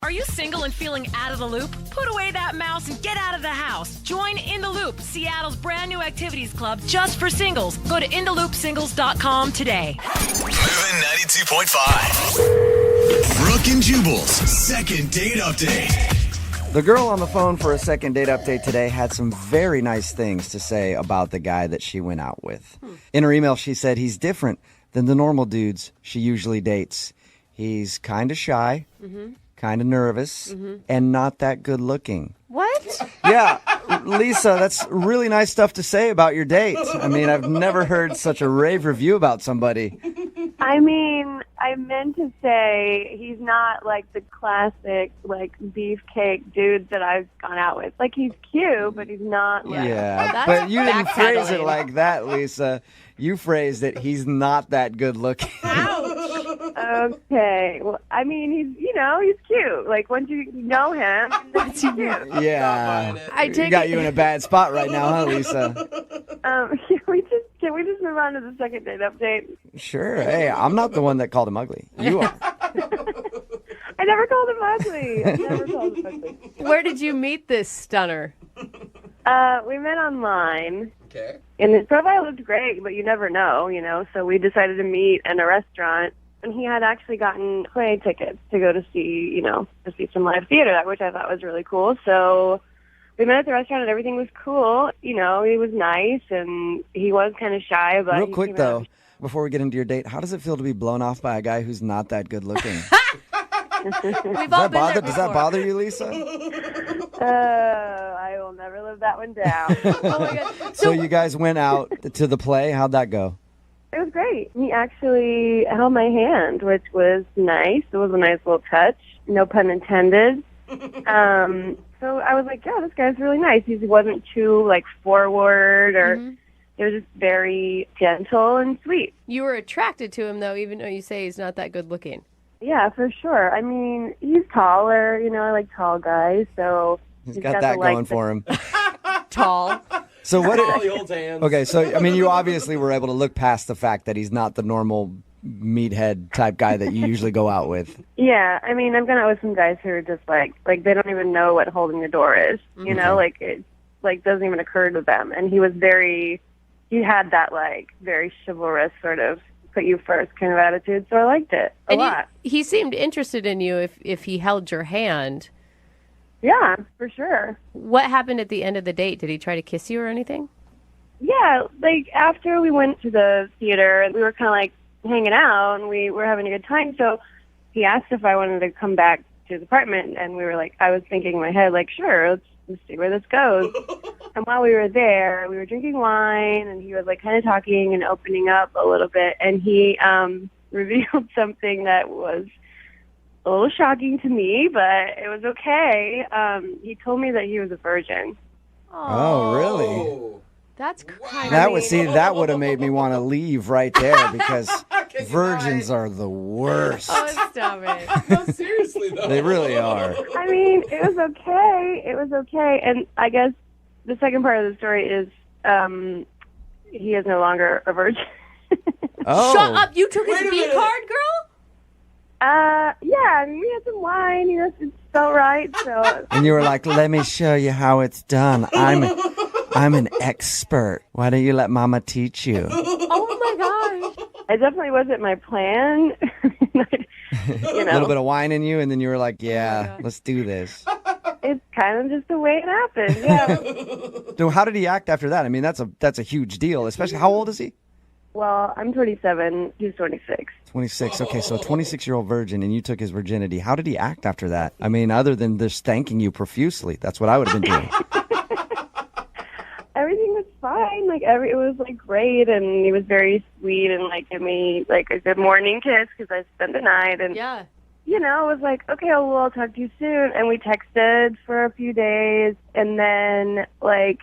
Are you single and feeling out of the loop? Put away that mouse and get out of the house. Join In the Loop, Seattle's brand new activities club just for singles. Go to intheloopsingles.com today. Moving 92.5. Brooke and Jubal's second date update. The girl on the phone for a second date update today had some very nice things to say about the guy that she went out with. In her email, she said he's different than the normal dudes she usually dates. He's kind of shy, kind of nervous, and not that good looking. What? Yeah, Lisa, that's really nice stuff to say about your date. I mean, I've never heard such a rave review about somebody. I mean, I meant to say he's not like the classic, like, beefcake dude that I've gone out with. Like, he's cute, but he's not like... Yeah, but you didn't phrase it like that, Lisa. You phrased it, he's not that good looking. Okay. Well, I mean, he's cute. Like, once you know him, he's cute. Yeah. I got you in a bad spot right now, huh, Lisa? Can we just move on to the second date update? Sure. Hey, I'm not the one that called him ugly. You are. I never called him ugly. Where did you meet this stunner? We met online. Okay. And his profile looked great, but you never know, so we decided to meet in a restaurant. And he had actually gotten play tickets to go to see some live theater, which I thought was really cool. So we met at the restaurant and everything was cool. He was nice and he was kind of shy. But real quick, though, before we get into your date, how does it feel to be blown off by a guy who's not that good looking? We've all been there before. Does that bother you, Lisa? I will never live that one down. Oh, my God. So you guys went out to the play. How'd that go? It was great. He actually held my hand, which was nice. It was a nice little touch. No pun intended. So I was like, yeah, this guy's really nice. He wasn't too, forward or... It was just very gentle and sweet. You were attracted to him, though, even though you say he's not that good looking. Yeah, for sure. I mean, he's taller. I like tall guys, so... He's got that going for him. Tall. So what? He holds hands. Okay, so I mean, you obviously were able to look past the fact that he's not the normal meathead type guy that you usually go out with. Yeah, I mean, I've gone out with some guys who are just like they don't even know what holding the door is. It doesn't even occur to them. And he was he had that very chivalrous sort of put you first kind of attitude. So I liked it a lot. He seemed interested in you if he held your hand. Yeah, for sure. What happened at the end of the date? Did he try to kiss you or anything? Yeah, after we went to the theater, and we were kind of hanging out, and we were having a good time. So he asked if I wanted to come back to his apartment, and we were I was thinking in my head, sure, let's see where this goes. And while we were there, we were drinking wine, and he was kind of talking and opening up a little bit, and he revealed something that was a little shocking to me, but it was okay. He told me that he was a virgin. Oh, really? That's crazy. That would have made me want to leave right there because virgins are the worst. Oh, stop it. No, seriously, though. They really are. I mean, it was okay. It was okay. And I guess the second part of the story is he is no longer a virgin. Oh. Shut up. You took his V card, girl? Yeah, I mean, we had some wine, it felt right, so. And you were like, let me show you how it's done. I'm an expert. Why don't you let Mama teach you? Oh, my gosh. It definitely wasn't my plan. A little bit of wine in you, and then you were like, yeah, let's do this. It's kind of just the way it happened, yeah. So how did he act after that? I mean, that's a huge deal, especially, how old is he? Well, I'm 27. He's 26. 26. Okay, so a 26-year-old virgin, and you took his virginity. How did he act after that? I mean, other than just thanking you profusely. That's what I would have been doing. Everything was fine. It was great, and he was very sweet and gave me a good morning kiss because I spent the night. And yeah, it was okay, well, I'll talk to you soon. And we texted for a few days, and then I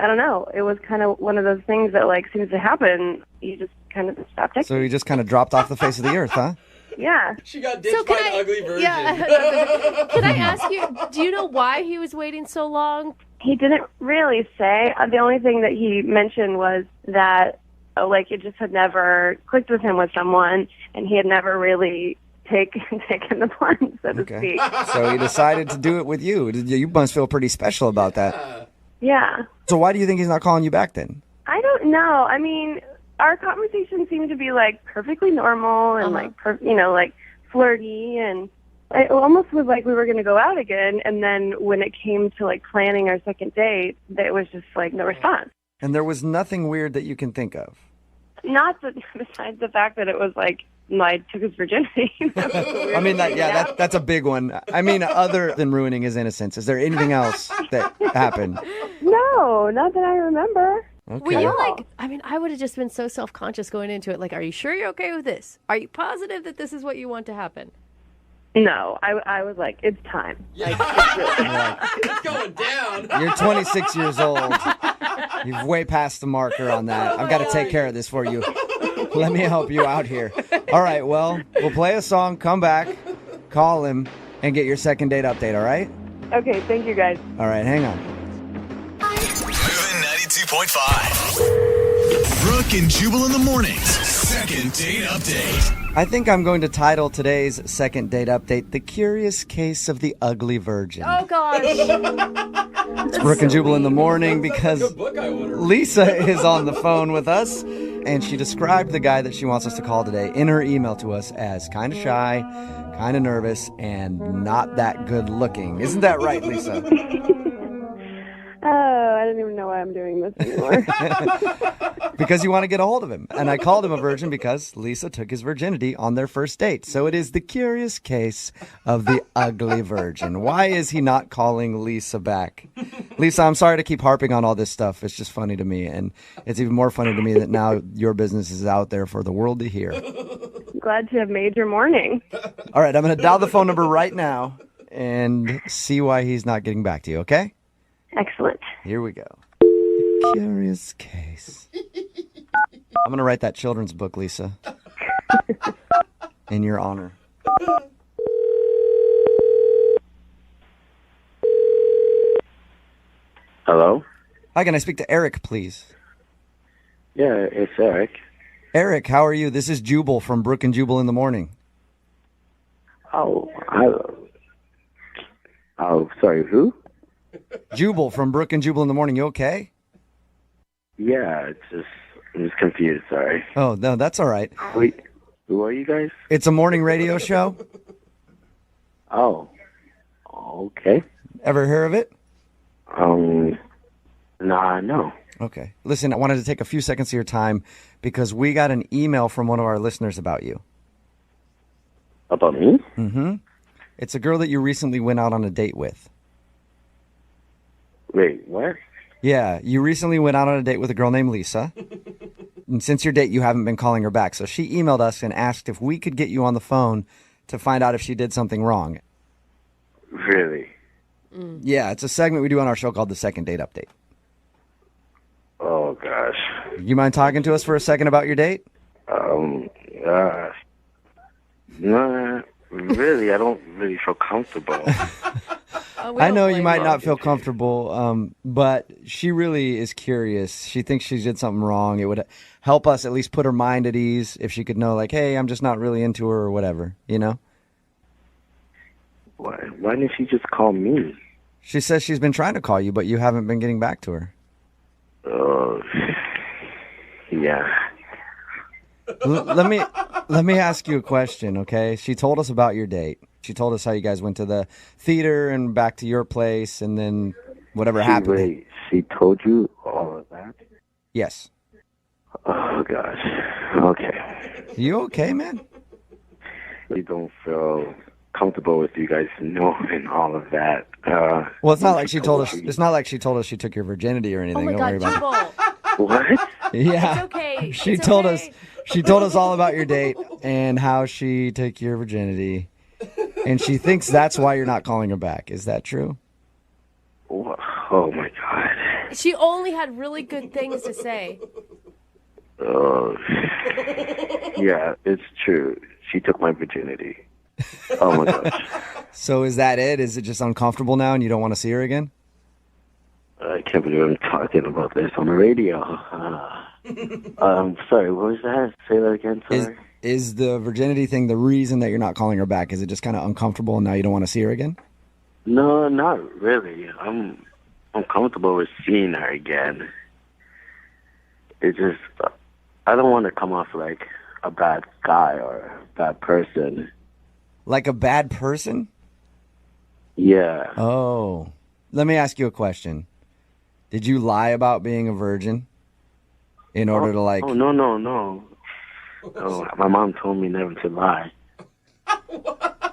don't know. It was kind of one of those things that seems to happen. You just kind of stop texting. So you just kind of dropped off the face of the earth, huh? Yeah. She got ditched by an ugly virgin. Yeah. Can I ask you, do you know why he was waiting so long? He didn't really say. The only thing that he mentioned was that, it just had never clicked with him with someone, and he had never really taken the plunge, so to speak. So he decided to do it with you. You must feel pretty special about that. Yeah. So why do you think he's not calling you back then? I don't know. I mean, our conversation seemed to be like perfectly normal and like flirty, and it almost was like we were going to go out again. And then when it came to like planning our second date, it was just like no response. And there was nothing weird that you can think of. Not that, besides the fact that it was like I took his virginity. I mean, that's a big one. I mean, other than ruining his innocence, is there anything else that happened? No, not that I remember. Okay. Were you like, I mean, I would have just been so self-conscious going into it. Like, are you sure you're okay with this? Are you positive that this is what you want to happen? No, I was like, it's time. Yeah. It's going down. You're 26 years old. You've way past the marker on that. I've got to take care of this for you. Let me help you out here. All right, well, we'll play a song, come back, call him, and get your second date update, all right? Okay, thank you guys. All right, hang on. Moving 92.5. Brooke and Jubal in the mornings. Second date update. I think I'm going to title today's second date update, The Curious Case of the Ugly Virgin. Oh, gosh. It's Brooke and Jubal in the morning because Good book I ordered. Lisa is on the phone with us, and she described the guy that she wants us to call today in her email to us as kind of shy, kind of nervous, and not that good looking. Isn't that right, Lisa? Oh, I don't even know why I'm doing this anymore. Because you want to get a hold of him. And I called him a virgin because Lisa took his virginity on their first date. So it is the curious case of the ugly virgin. Why is he not calling Lisa back? Lisa, I'm sorry to keep harping on all this stuff. It's just funny to me. And it's even more funny to me that now your business is out there for the world to hear. Glad to have made your morning. All right, I'm going to dial the phone number right now and see why he's not getting back to you, okay? Excellent. Here we go. The curious case. I'm going to write that children's book, Lisa. In your honor. Hello? Hi, can I speak to Eric, please? Yeah, it's Eric. Eric, how are you? This is Jubal from Brooke and Jubal in the morning. Oh, sorry, who? Jubal from Brooke and Jubal in the morning. You okay? Yeah, I'm just confused, sorry. Oh, no, that's all right. Wait, who are you guys? It's a morning radio show. Oh, okay. Ever hear of it? Nah, no. Okay. Listen, I wanted to take a few seconds of your time because we got an email from one of our listeners about you. About me? Mm-hmm. It's a girl that you recently went out on a date with. Wait, what? Yeah, you recently went out on a date with a girl named Lisa. And since your date, you haven't been calling her back. So she emailed us and asked if we could get you on the phone to find out if she did something wrong. Really? Yeah, it's a segment we do on our show called The Second Date Update. Oh, gosh. You mind talking to us for a second about your date? Nah, really, I don't really feel comfortable. I know you might not feel comfortable, but she really is curious. She thinks she did something wrong. It would help us at least put her mind at ease if she could know, like, hey, I'm just not really into her or whatever, you know? Why didn't she just call me? She says she's been trying to call you, but you haven't been getting back to her. Oh, yeah. Let me ask you a question, okay? She told us about your date. She told us how you guys went to the theater and back to your place, and then whatever happened. Wait, she told you all of that? Yes. Oh, gosh. Okay. You okay, man? I don't feel comfortable with you guys knowing all of that. Well, it's not like she told us. It's not like she told us she took your virginity or anything. Oh my Don't worry God, about it. Jubal. What? Yeah. It's okay. She It's told okay. us. She told us all about your date and how she took your virginity, and she thinks that's why you're not calling her back. Is that true? Oh my God. She only had really good things to say. Oh, yeah, it's true. She took my virginity. Oh my gosh. So is that it? Is it just uncomfortable now and you don't want to see her again? I can't believe I'm talking about this on the radio. Sorry, what was that? Say that again, sorry. Is the virginity thing the reason that you're not calling her back? Is it just kind of uncomfortable and now you don't want to see her again? No, not really. I'm comfortable with seeing her again. It's just, I don't want to come off like a bad guy or a bad person. Like a bad person? Yeah. Oh. Let me ask you a question. Did you lie about being a virgin in order to like... Oh, no. No, my mom told me never to lie.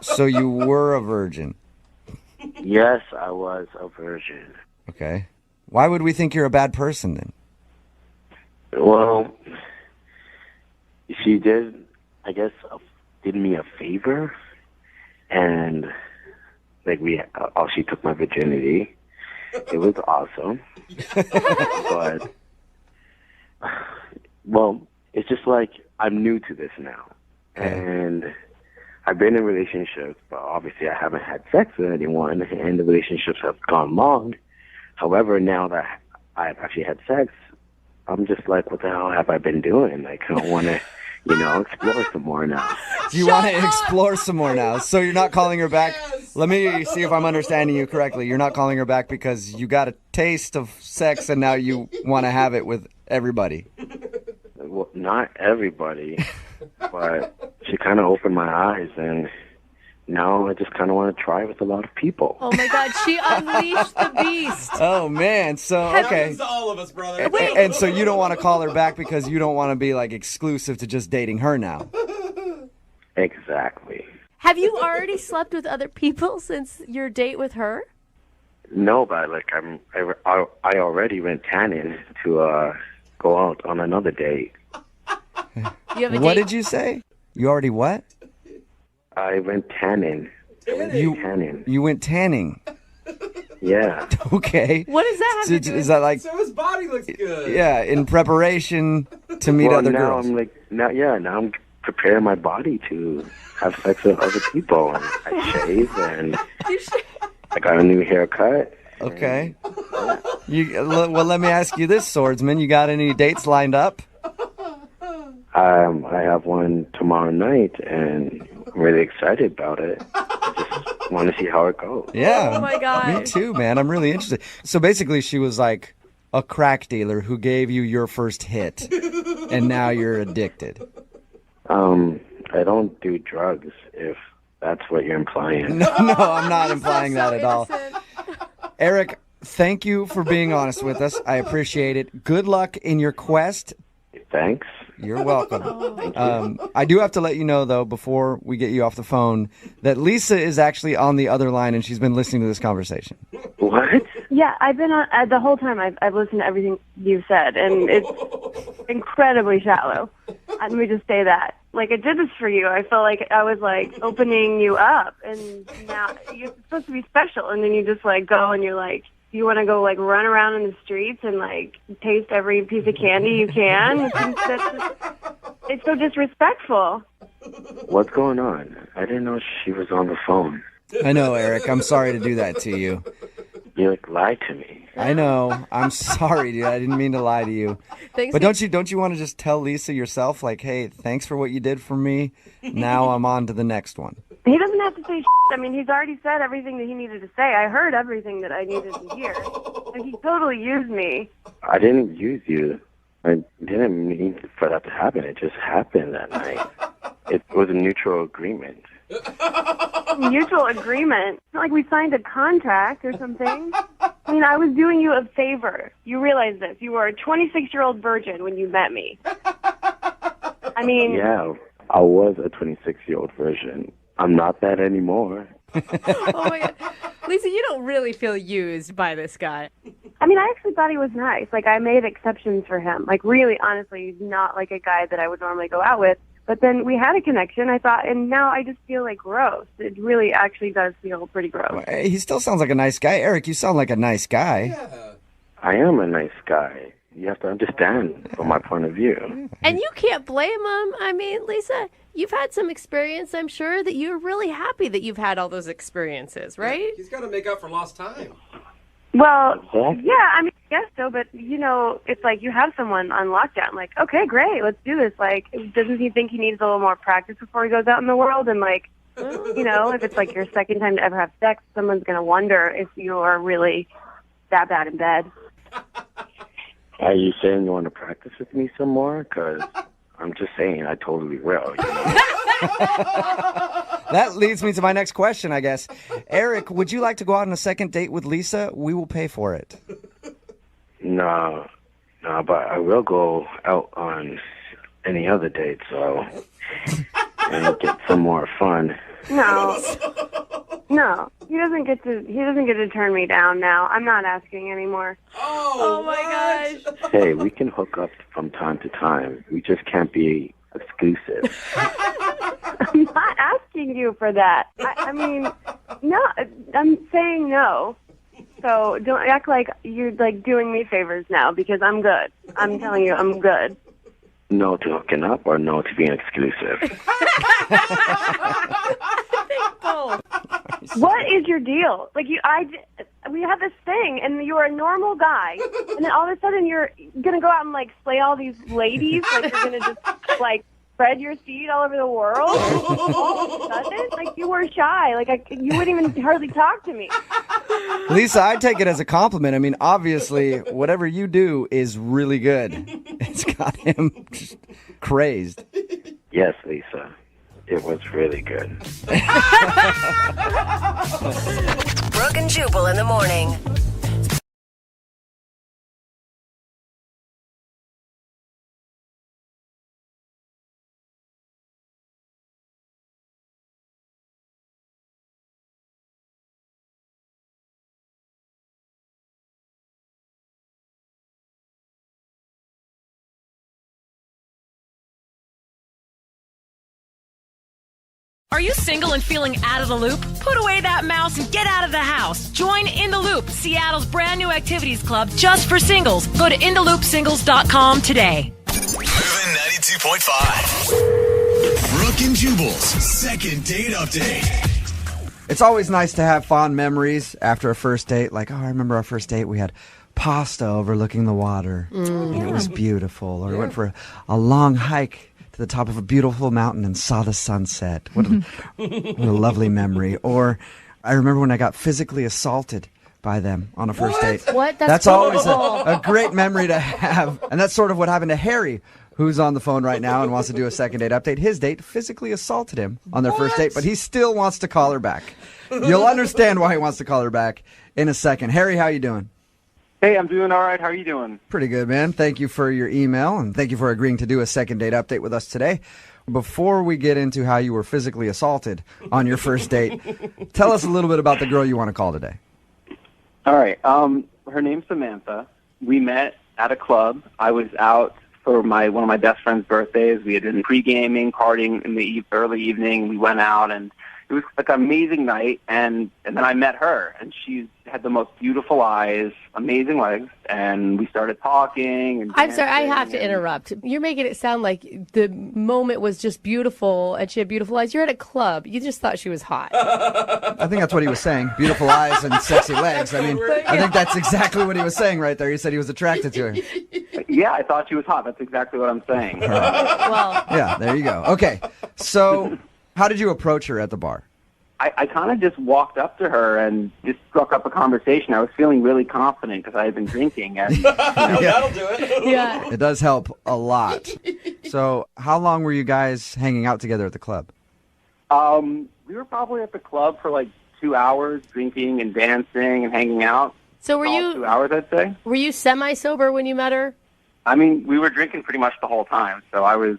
So you were a virgin? Yes, I was a virgin. Okay. Why would we think you're a bad person then? Well, she did, I guess, did me a favor, and like she took my virginity. It was awesome, but well, it's just like I'm new to this now, and I've been in relationships, but obviously I haven't had sex with anyone, and the relationships have gone long. However, now that I've actually had sex, I'm just like, what the hell have I been doing? Like, I want to, explore some more now. You want to explore some more now, so you're not calling her back. Let me see if I'm understanding you correctly. You're not calling her back because you got a taste of sex and now you want to have it with everybody. Well, not everybody, but she kind of opened my eyes, and now I just kind of want to try with a lot of people. Oh my God, she unleashed the beast. Oh man, so okay. Happens to all of us, brother. And so you don't want to call her back because you don't want to be like exclusive to just dating her now. Exactly. Have you already slept with other people since your date with her? No, but like I already went tanning to go out on another date. You have a What date? did you say? You already what? I went tanning. Tanning. You went tanning. Yeah. Okay. What does that have to do Is with that like So his body looks good. yeah, in preparation to meet Well, other now girls? now I'm preparing my body to have sex with other people. And I shave, and I got a new haircut. Okay. Well, let me ask you this, Swordsman. You got any dates lined up? I have one tomorrow night, and I'm really excited about it. I just want to see how it goes. Yeah. Oh my God. Me too, man. I'm really interested. So basically, she was like a crack dealer who gave you your first hit, and now you're addicted. I don't do drugs, if that's what you're implying. No, I'm not implying that at all. Innocent. Eric, thank you for being honest with us. I appreciate it. Good luck in your quest. Thanks. You're welcome. I do have to let you know, though, before we get you off the phone, that Lisa is actually on the other line, and she's been listening to this conversation. What? Yeah, I've been on the whole time. I've listened to everything you've said, and it's incredibly shallow. Let me just say that. Like, I did this for you. I felt like I was like opening you up, and now you're supposed to be special, and then you just like go and you're like, you want to go like run around in the streets and like taste every piece of candy you can. It's so disrespectful. What's going on? I didn't know she was on the phone. I know, Eric. I'm sorry to do that to you. You like lied to me. I know. I'm sorry, dude. I didn't mean to lie to you. Thanks But don't you want to just tell Lisa yourself, like, hey, thanks for what you did for me. Now I'm on to the next one. He doesn't have to say shit. I mean, he's already said everything that he needed to say. I heard everything that I needed to hear. And he totally used me. I didn't use you. I didn't mean for that to happen. It just happened that night. It was a mutual agreement. Mutual agreement. It's not like we signed a contract or something. I mean, I was doing you a favor. You realize this. You were a 26-year-old virgin when you met me. I mean... Yeah, I was a 26-year-old virgin. I'm not that anymore. Oh my God. Lisa, you don't really feel used by this guy. I mean, I actually thought he was nice. Like, I made exceptions for him. Like, really, honestly, he's not like a guy that I would normally go out with. But then we had a connection, I thought, and now I just feel like gross. It really actually does feel pretty gross. He still sounds like a nice guy. Eric, you sound like a nice guy. Yeah. I am a nice guy. You have to understand from my point of view. And you can't blame him. I mean, Lisa, you've had some experience. I'm sure that you're really happy that you've had all those experiences, right? He's got to make up for lost time. Well, Exactly. yeah, I mean, guess so, but it's like you have someone on lockdown. Like, okay, great, let's do this. Like, doesn't he think he needs a little more practice before he goes out in the world? And like, if it's like your second time to ever have sex, someone's gonna wonder if you are really that bad in bed. Are you saying you want to practice with me some more? Because I'm just saying I totally will. That leads me to my next question, I guess. Eric, would you like to go out on a second date with Lisa? We will pay for it. No, but I will go out on any other date, so and get some more fun. No, he doesn't get to turn me down now. I'm not asking anymore. Oh my gosh. Hey, we can hook up from time to time. We just can't be exclusive. I'm not asking you for that. I mean, no, I'm saying no. So don't act like you're like doing me favors now because I'm good. I'm telling you, I'm good. No to hooking up or no to being exclusive? What is your deal? Like we have this thing, and you're a normal guy, and then all of a sudden you're gonna go out and like slay all these ladies. Like you're gonna just like spread your seed all over the world. All of a sudden, like you were shy. Like you wouldn't even hardly talk to me. Lisa, I take it as a compliment. I mean, obviously, whatever you do is really good. It's got him just crazed. Yes, Lisa. It was really good. Brooke and Jubal in the morning. Are you single and feeling out of the loop? Put away that mouse and get out of the house. Join In the Loop, Seattle's brand new activities club just for singles. Go to intheloopsingles.com today. Moving 92.5. Brooke and Jubal's second date update. It's always nice to have fond memories after a first date. Like, I remember our first date. We had pasta overlooking the water, and it was beautiful. Or we went for a long hike to the top of a beautiful mountain and saw the sunset. What a lovely memory. Or I remember when I got physically assaulted by them on a first date. What? That's always a great memory to have. And that's sort of what happened to Harry, who's on the phone right now and wants to do a second date update. His date physically assaulted him on their first date, but he still wants to call her back. You'll understand why he wants to call her back in a second. Harry, how you doing? Hey, I'm doing all right. How are you doing? Pretty good, man. Thank you for your email, and thank you for agreeing to do a second date update with us today. Before we get into how you were physically assaulted on your first date, tell us a little bit about the girl you want to call today. All right. Her name's Samantha. We met at a club. I was out for one of my best friend's birthdays. We had been pre-gaming, partying in the early evening. We went out, and it was like an amazing night. And then I met her, and she had the most beautiful eyes, amazing legs, and we started talking. And I'm sorry, I have to interrupt. You're making it sound like the moment was just beautiful, and she had beautiful eyes. You're at a club. You just thought she was hot. I think that's what he was saying. Beautiful eyes and sexy legs. I mean, I think that's exactly what he was saying right there. He said he was attracted to her. Yeah, I thought she was hot. That's exactly what I'm saying. Well, Yeah, there you go. Okay, so how did you approach her at the bar? I kind of just walked up to her and just struck up a conversation. I was feeling really confident because I had been drinking. And, That'll do it. yeah. It does help a lot. So how long were you guys hanging out together at the club? we were probably at the club for like 2 hours, drinking and dancing and hanging out. So were All you 2 hours, I'd say. were you semi-sober when you met her? I mean, we were drinking pretty much the whole time, so I was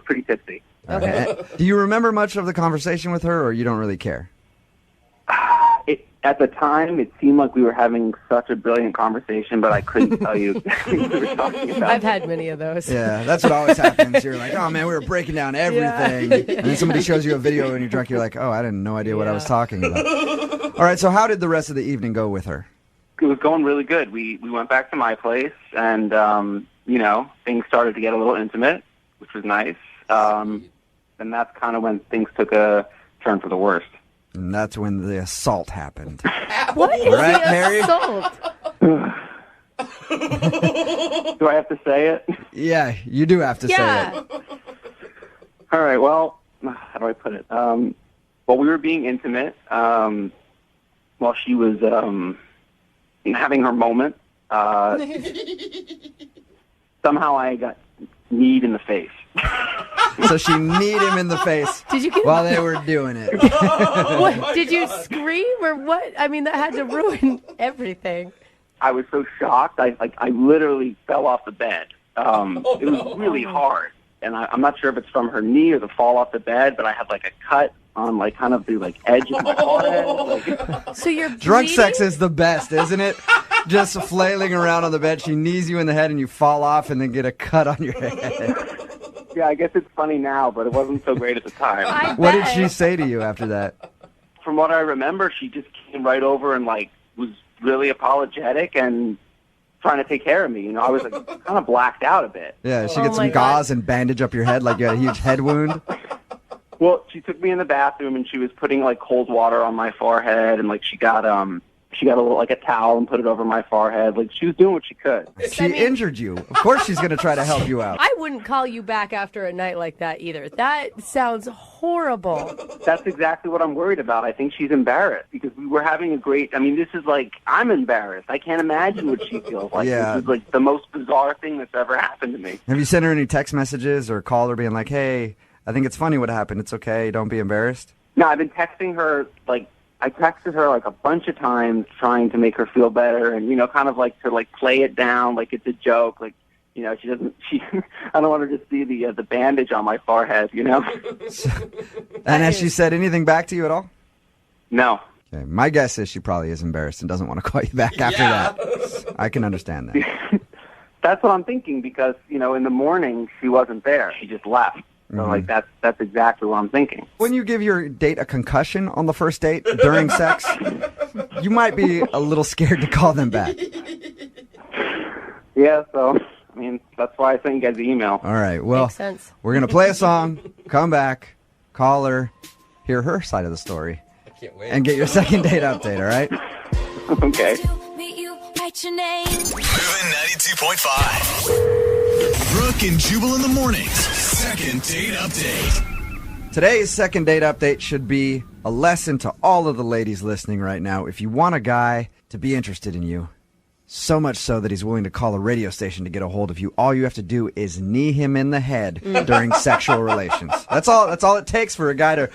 pretty tipsy. Okay. Do you remember much of the conversation with her, or you don't really care? At the time, it seemed like we were having such a brilliant conversation, but I couldn't tell you exactly what we were talking about. I've had many of those. Yeah, that's what always happens. You're like, oh, man, we were breaking down everything. And then somebody shows you a video when you're drunk. You're like, oh, I didn't no idea what I was talking about. All right, so how did the rest of the evening go with her? It was going really good. We went back to my place, and, things started to get a little intimate, which was nice. And that's kind of when things took a turn for the worst. And that's when the assault happened. What is Right, the Harry? assault? Do I have to say it? Yeah, you do have to say Yeah. it. All right, well, how do I put it? Well, we were being intimate while she was having her moment. Somehow I got kneed in the face. So she kneed him in the face Did you get while they were doing it. what? Did you scream or what? I mean, that had to ruin everything. I was so shocked. I literally fell off the bed. It was really hard. And I'm not sure if it's from her knee or the fall off the bed, but I had like a cut on like kind of the like edge of my forehead. Like, So you're Drunk bleeding? sex is the best, isn't it? Just flailing around on the bed. She knees you in the head and you fall off and then get a cut on your head. yeah, I guess it's funny now, but it wasn't so great at the time. I What did bet. she say to you after that? From what I remember, she just came right over and like was really apologetic and trying to take care of me. You know, I was like kind of blacked out a bit. Yeah, she Oh gets my some God. gauze and bandage up your head like you had a huge head wound. Well, she took me in the bathroom and she was putting like cold water on my forehead and like she got a little like a towel and put it over my forehead. Like she was doing what she could. She injured you. Of course she's going to try to help you out. I wouldn't call you back after a night like that either. That sounds horrible. That's exactly what I'm worried about. I think she's embarrassed because we were having a great. I mean, this is like I'm embarrassed. I can't imagine what she feels like. Yeah. This is like the most bizarre thing that's ever happened to me. Have you sent her any text messages or called her being like, hey, I think it's funny what happened. It's okay. Don't be embarrassed. No, I've been texting her like. I texted her like a bunch of times trying to make her feel better and, you know, kind of like to like play it down like it's a joke. Like, you know, I don't want her to see the bandage on my forehead, you know? And has she said anything back to you at all? No. Okay, my guess is she probably is embarrassed and doesn't want to call you back after that. I can understand that. That's what I'm thinking because, you know, in the morning she wasn't there. She just left. So, like, that's exactly what I'm thinking. When you give your date a concussion on the first date during sex, you might be a little scared to call them back. Yeah, so, I mean, that's why I sent you guys the email. All right, well, Makes sense. we're going to play a song, come back, call her, hear her side of the story, and get your second date update, all right? Okay. Write your name. Moving 92.5. Brooke and Jubal in the mornings. Second date update. Today's second date update should be a lesson to all of the ladies listening right now. If you want a guy to be interested in you, so much so that he's willing to call a radio station to get a hold of you, all you have to do is knee him in the head during sexual relations. That's all it takes for a guy to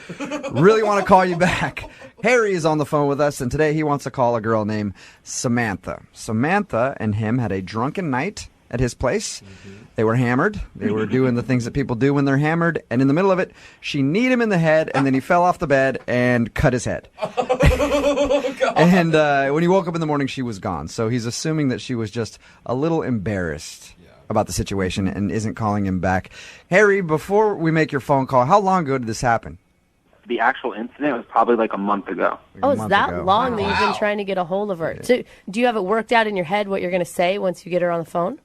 really want to call you back. Harry is on the phone with us, and today he wants to call a girl named Samantha. Samantha and him had a drunken night at his place. They were hammered. They were doing the things that people do when they're hammered, and in the middle of it, she kneed him in the head, and then he fell off the bed and cut his head. And when he woke up in the morning, she was gone. So he's assuming that she was just a little embarrassed about the situation and isn't calling him back. Harry, before we make your phone call, how long ago did this happen? The actual incident was probably like a month ago. Oh, it's month that ago. long that you've been trying to get a hold of her. So, do you have it worked out in your head what you're going to say once you get her on the phone?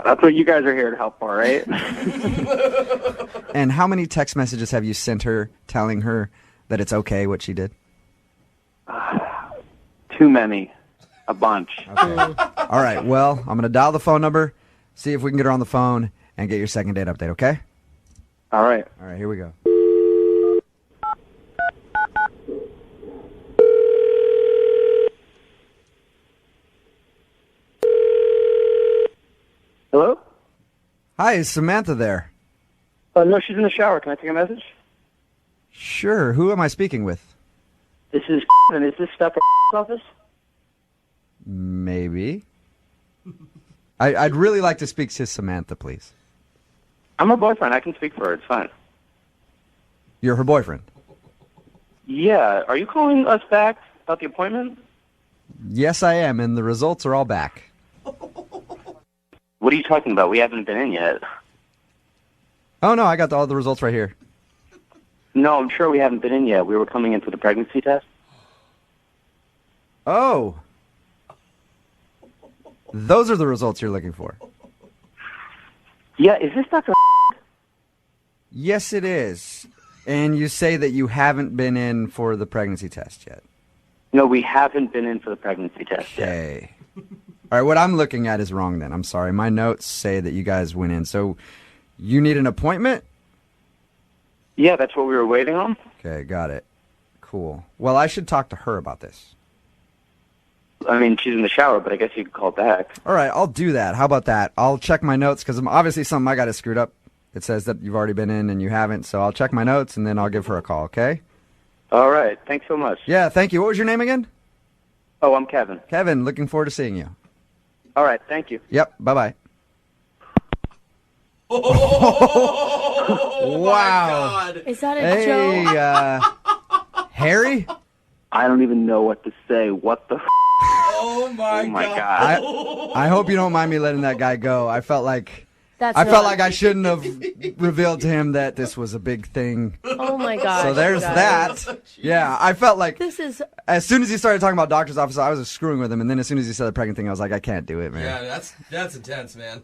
That's what you guys are here to help for, right? And how many text messages have you sent her telling her that it's okay what she did? Too many. A bunch. Okay. All right, well, I'm going to dial the phone number, see if we can get her on the phone, and get your second date update, okay? All right. All right, here we go. Hello? Hi, is Samantha there? No, she's in the shower. Can I take a message? Sure, who am I speaking with? This is and is this stuff office? Maybe. I'd really like to speak to Samantha, please. I'm her boyfriend. I can speak for her. It's fine. You're her boyfriend? Yeah. Are you calling us back about the appointment? Yes, I am, and the results are all back. What are you talking about? We haven't been in yet. Oh, no, I got all the results right here. No, I'm sure we haven't been in yet. We were coming in for the pregnancy test. Oh. Those are the results you're looking for. Yeah, is this Dr. Yes, it is. And you say that you haven't been in for the pregnancy test yet. No, we haven't been in for the pregnancy test yet. Okay. All right, what I'm looking at is wrong then. I'm sorry. My notes say that you guys went in. So you need an appointment? Yeah, that's what we were waiting on. Okay, got it. Cool. Well, I should talk to her about this. I mean, she's in the shower, but I guess you could call back. All right, I'll do that. How about that? I'll check my notes because obviously something I got is screwed up. It says that you've already been in and you haven't, so I'll check my notes and then I'll give her a call, okay? All right. Thanks so much. Yeah, thank you. What was your name again? Oh, I'm Kevin. Kevin, looking forward to seeing you. All right. Thank you. Yep, bye-bye. Oh, wow. my God. Is that a Hey, joke? Harry? I don't even know what to say. What the Oh, my God. I hope you don't mind me letting that guy go. I felt like That's I felt not- like I shouldn't have revealed to him that this was a big thing. Oh my God. So there's that. Yeah, I felt like This is. as soon as he started talking about doctor's office, I was just screwing with him, and then as soon as he said the pregnant thing, I was like, I can't do it, man. Yeah, that's intense, man.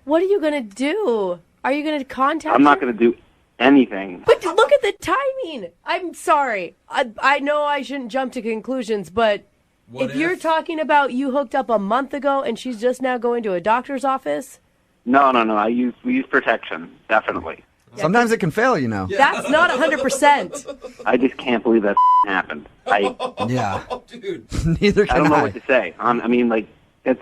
What are you gonna do? Are you gonna contact? I'm not her? going to do anything. But look at the timing. I'm sorry. I know I shouldn't jump to conclusions, but What if you're if? talking about you hooked up a month ago and she's just now going to a doctor's office, No. We use protection, definitely. Sometimes it can fail, you know. that's not 100%. I just can't believe that happened. Yeah. Oh, dude. Neither I can don't know I. what to say. I mean, like, that's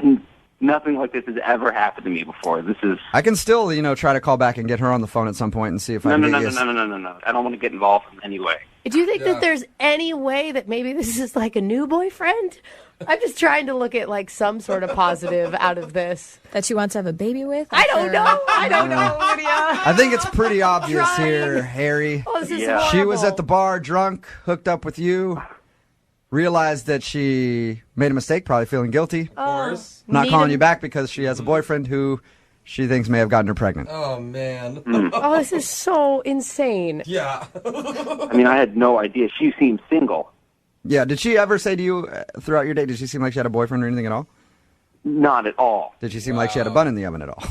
nothing like this has ever happened to me before. This is I can still, try to call back and get her on the phone at some point and see if I no. can get you. I don't want to get involved in any way. Do you think Yeah. that there's any way that maybe this is like a new boyfriend? I'm just trying to look at like some sort of positive out of this. That she wants to have a baby with? I don't know. I don't know, Lydia. I think it's pretty obvious Trying. here, Harry. Oh, this is Yeah. horrible. She was at the bar drunk, hooked up with you, realized that she made a mistake, probably feeling guilty. Of course. Not Need calling him- you back because she has a boyfriend who she thinks may have gotten her pregnant. Oh, man. Oh, this is so insane. Yeah. I mean, I had no idea. She seemed single. Yeah, did she ever say to you throughout your date, did she seem like she had a boyfriend or anything at all? Not at all. Did she seem like she had a bun in the oven at all?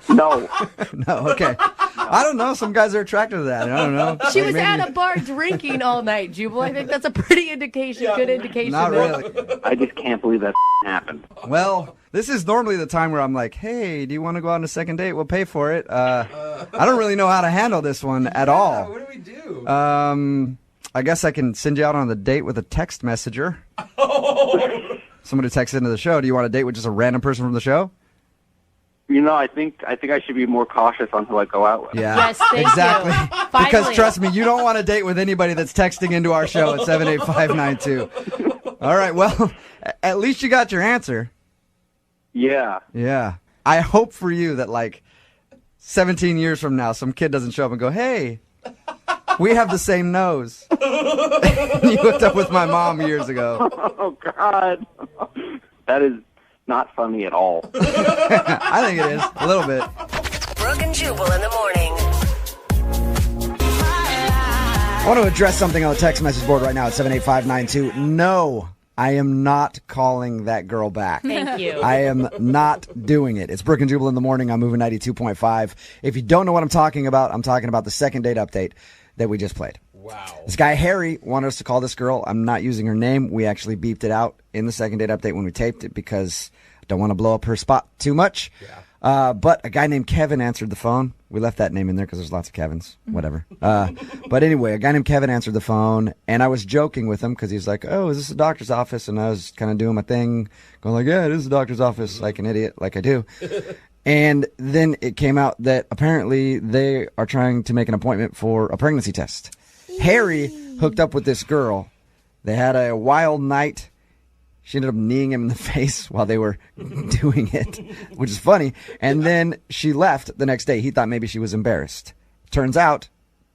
No. No, okay. I don't know. Some guys are attracted to that. I don't know. She Like, was maybe- at a bar drinking all night, Jubal. I think that's a pretty indication, good indication. Not that- really. I just can't believe that happened. Well, this is normally the time where I'm like, hey, do you want to go on a second date? We'll pay for it. I don't really know how to handle this one at all. What do we do? I guess I can send you out on the date with a text messenger. Somebody texts into the show. Do you want a date with just a random person from the show? You know, I think I should be more cautious on who I go out with. Yeah. Yes, thank exactly. you. Because Finally. trust me, you don't want to date with anybody that's texting into our show at 78592. All right, well, at least you got your answer. Yeah. Yeah. I hope for you that, like, 17 years from now, some kid doesn't show up and go, hey, we have the same nose. You hooked up with my mom years ago. Oh, God. That is not funny at all. I think it is, a little bit. Brooke and Jubal in the morning. I want to address something on the text message board right now at 78592. No, I am not calling that girl back. Thank you. I am not doing it. It's Brooke and Jubal in the morning. I'm moving 92.5. If you don't know what I'm talking about the second date update that we just played. Wow. This guy, Harry, wanted us to call this girl. I'm not using her name. We actually beeped it out in the second date update when we taped it because I don't want to blow up her spot too much. Yeah. But a guy named Kevin answered the phone. We left that name in there because there's lots of Kevins. Whatever. But anyway, a guy named Kevin answered the phone, and I was joking with him because he's like, oh, is this a doctor's office? And I was kind of doing my thing, going like, yeah, it is a doctor's office, like an idiot, like I do. And then it came out that apparently they are trying to make an appointment for a pregnancy test. Harry hooked up with this girl. They had a wild night. She ended up kneeing him in the face while they were doing it, which is funny. And then she left the next day. He thought maybe she was embarrassed. Turns out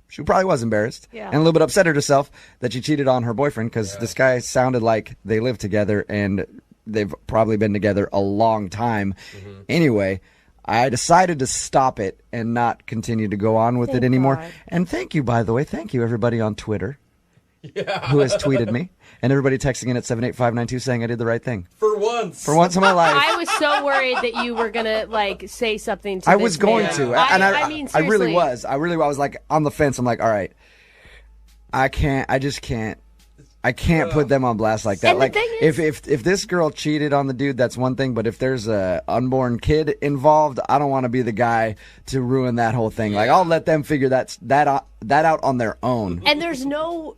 she probably was embarrassed and a little bit upset at herself that she cheated on her boyfriend because this guy sounded like they lived together and they've probably been together a long time. Anyway, I decided to stop it and not continue to go on with it anymore. God. And thank you, by the way. Thank you, everybody on Twitter who has tweeted me. And everybody texting in at 78592 saying I did the right thing. For once. For once in my life. I was so worried that you were gonna like say something to I this was going man. to. And I mean, I really seriously. was. I was like on the fence. I'm like, all right, I just can't I can't put them on blast like that. And the Like thing is- if this girl cheated on the dude, that's one thing. But if there's a unborn kid involved, I don't want to be the guy to ruin that whole thing. Like I'll let them figure that out on their own. And there's no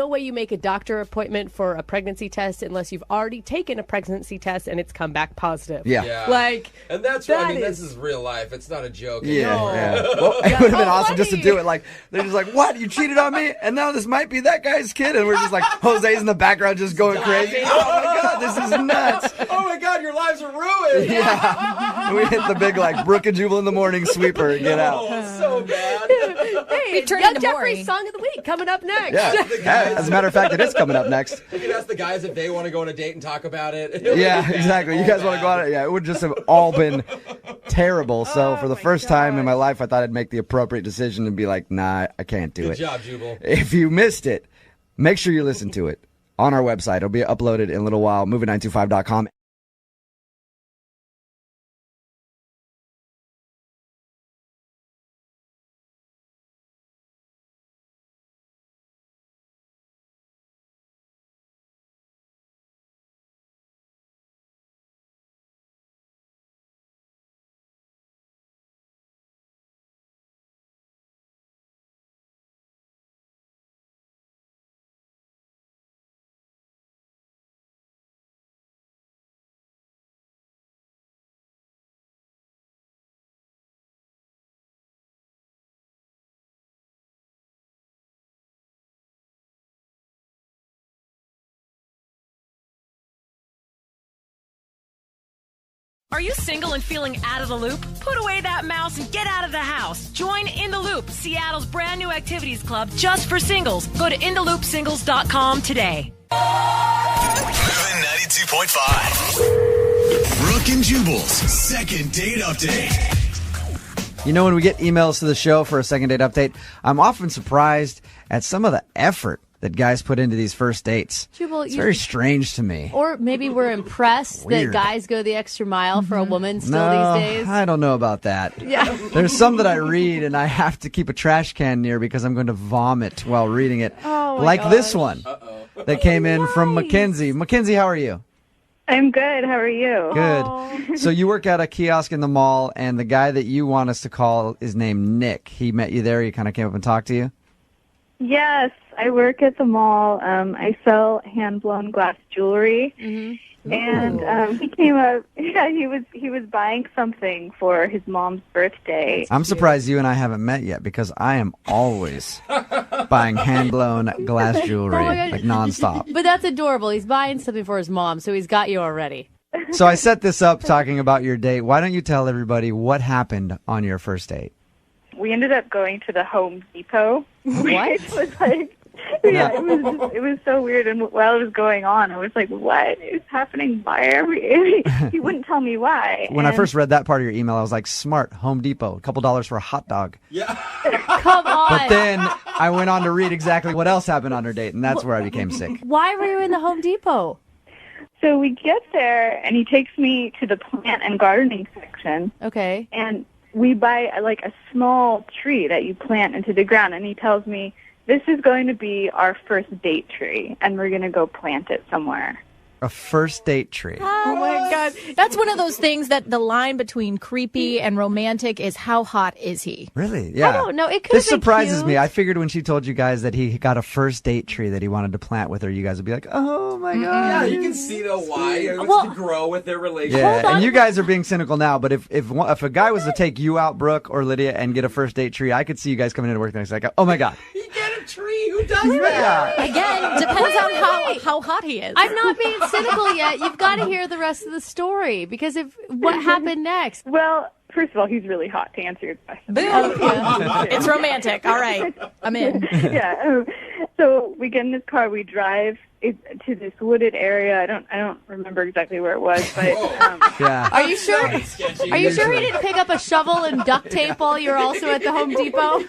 way you make a doctor appointment for a pregnancy test unless you've already taken a pregnancy test and it's come back positive. Yeah. Like, And that's that I mean, is- this is real life. It's not a joke. Yeah, No. yeah. Well, it would have been Oh, awesome just to buddy. do it. Like they're just like, "What? You cheated on me?" And now this might be that guy's kid, and we're just like, Jose's in the background just going crazy. Oh my god, this is nuts! Oh my God, your lives are ruined. Yeah, we hit the big like Brooke and Jubal in the morning sweeper and get out. Oh, so bad. hey, turned Young into Jeffrey's Maury. song of the week coming up next. Yeah. The guys- As a matter of fact, it is coming up next. You can ask the guys if they want to go on a date and talk about it. Yeah, exactly. You guys want to go on it? Yeah, it would just have all been terrible. So for the first time in my life, I thought I'd make the appropriate decision and be like, nah, I can't do Good it. job, Jubal. If you missed it, make sure you listen to it on our website. It'll be uploaded in a little while, movie925.com. Are you single and feeling out of the loop? Put away that mouse and get out of the house. Join In the Loop, Seattle's brand new activities club just for singles. Go to intheloopsingles.com today. Moving 92.5. Brooke and Jubal's second date update. You know, when we get emails to the show for a second date update, I'm often surprised at some of the effort that guys put into these first dates. Jubal, It's very strange to me. Or maybe we're impressed that Weird. guys go the extra mile for a woman still No, these days. I don't know about that. Yeah. There's some that I read and I have to keep a trash can near because I'm going to vomit while reading it. Oh, my like this gosh. one that came in from Mackenzie. Mackenzie, how are you? I'm good. How are you? Good. So you work at a kiosk in the mall, and the guy that you want us to call is named Nick. He met you there. He kind of came up and talked to you. Yes, I work at the mall. I sell hand-blown glass jewelry. And he came up. Yeah, he was buying something for his mom's birthday. I'm surprised you and I haven't met yet because I am always buying hand-blown glass jewelry, Oh my God. like nonstop. But that's adorable. He's buying something for his mom, so he's got you already. So I set this up talking about your date. Why don't you tell everybody what happened on your first date? We ended up going to the Home Depot. What? It was like, yeah, it was so weird. And while it was going on, I was like, "What is happening? Why are we?" He wouldn't tell me why. When I And first read that part of your email, I was like, smart, Home Depot, a couple dollars for a hot dog. Come on. But then I went on to read exactly what else happened on her date, and that's where I became sick. Why were you in the Home Depot? So we get there, and he takes me to the plant and gardening section, Okay. and we buy like a small tree that you plant into the ground, and he tells me, "This is going to be our first date tree, and we're going to go plant it somewhere." A first date tree. Oh my God. That's one of those things that the line between creepy and romantic is how hot is he? Really? Yeah. I don't know. It could This have been surprises cute. me. I figured when she told you guys that he got a first date tree that he wanted to plant with her, you guys would be like, oh my God. Yeah, you can see the why. It was Well- to grow with their relationship. Yeah, Hold on. and you guys are being cynical now, but if a guy was to take you out, Brooke or Lydia, and get a first date tree, I could see you guys coming into work the next day like, oh my God. You get a tree. Who does that? Again, depends on how hot he is. I'm not being cynical yet. You've got to hear the rest of the story because if what happened next. Well, first of all, he's really hot, to answer your question. Boom. It's romantic. All right. I'm in. Yeah. So we get in his car. We drive to this wooded area. I don't remember exactly where it was, but Yeah. Are you sure? Sketchy. Are you sure he didn't pick up a shovel and duct tape while you're also at the Home Depot?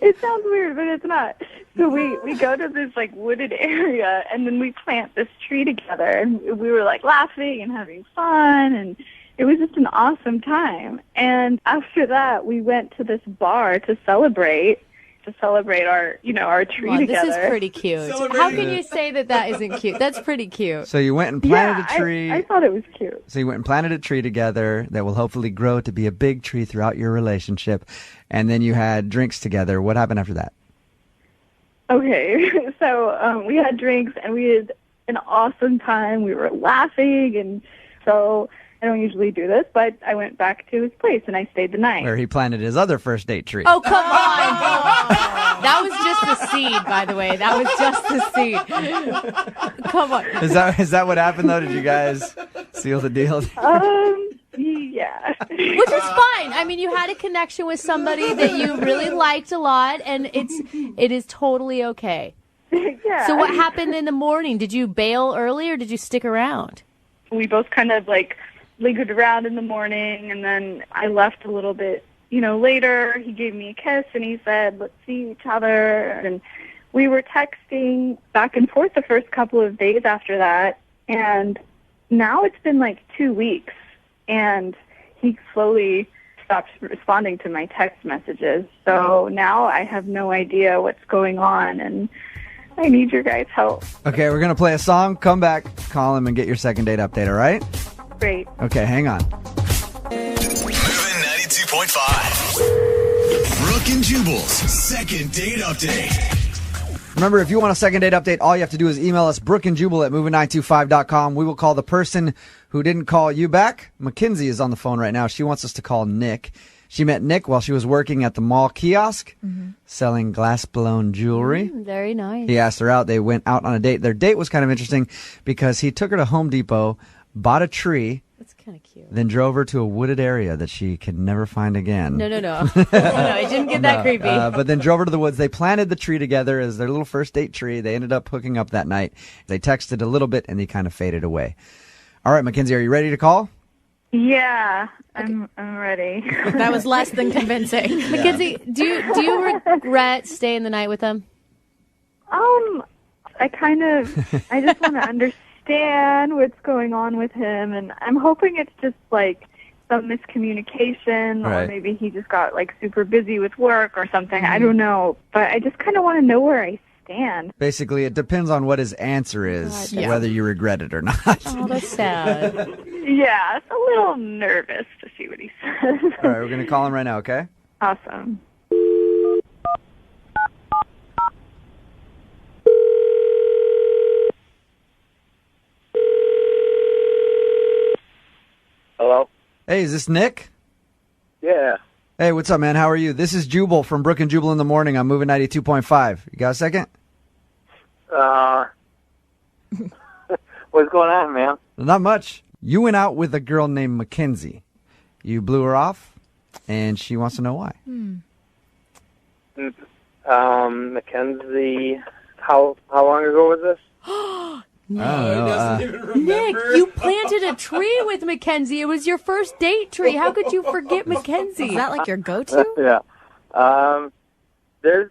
it sounds weird, but it's not. So we go to this like wooded area, and then we plant this tree together, and we were like laughing and having fun, and it was just an awesome time. And after that, we went to this bar to celebrate. to celebrate our tree Well, together. this is pretty cute. How can you say that isn't cute? That's pretty cute. So you went and planted a Yeah, tree. I thought it was cute. So you went and planted a tree together that will hopefully grow to be a big tree throughout your relationship. And then you had drinks together. What happened after that? Okay, so we had drinks and we had an awesome time. We were laughing, and so I don't usually do this, but I went back to his place and I stayed the night. Where he planted his other first date tree. Oh, come on. That was just the seed, by the way. That was just the seed. Come on. Is that what happened, though? Did you guys seal the deal? Yeah. Which is fine. I mean, you had a connection with somebody that you really liked a lot, and it is totally okay. Yeah. So what happened in the morning? Did you bail early or did you stick around? We both kind of lingered around in the morning, and then I left a little bit, later. He gave me a kiss and he said, let's see each other. And we were texting back and forth the first couple of days after that. And now it's been 2 weeks, and he slowly stopped responding to my text messages. So now I have no idea what's going on, and I need your guys' help. Okay, we're going to play a song. Come back, call him, and get your second date update, all right? Great. Okay, hang on. Moving 92.5. Brooke and Jubal's second date update. Remember, if you want a second date update, all you have to do is email us, brookeandjubal@moving925.com. We will call the person who didn't call you back. Mackenzie is on the phone right now. She wants us to call Nick. She met Nick while she was working at the mall kiosk, selling glass-blown jewelry. Very nice. He asked her out. They went out on a date. Their date was kind of interesting because he took her to Home Depot, bought a tree, That's kind of cute. then drove her to a wooded area that she could never find again. No. No, it didn't get that creepy. But then drove her to the woods. They planted the tree together as their little first date tree. They ended up hooking up that night. They texted a little bit, and they kind of faded away. All right, Mackenzie, are you ready to call? Yeah, I'm ready. That was less than convincing. Mackenzie, do you regret staying the night with him? I just want to understand what's going on with him, and I'm hoping it's just some miscommunication, or Right. maybe he just got super busy with work or something. I don't know, but I just kind of want to know where I stand. Basically, it depends on what his answer is, Yeah. whether you regret it or not. Oh, that's sad. Yeah, it's a little nervous to see what he says. All right, we're going to call him right now, okay? Awesome. Hello? Hey, is this Nick? Yeah. Hey, what's up, man? How are you? This is Jubal from Brooke and Jubal in the Morning. I'm moving 92.5. You got a second? What's going on, man? Not much. You went out with a girl named Mackenzie. You blew her off, and she wants to know why. Mackenzie, how long ago was this? Nick, you planted a tree with Mackenzie. It was your first date tree. How could you forget Mackenzie? Is that your go-to? Yeah. There's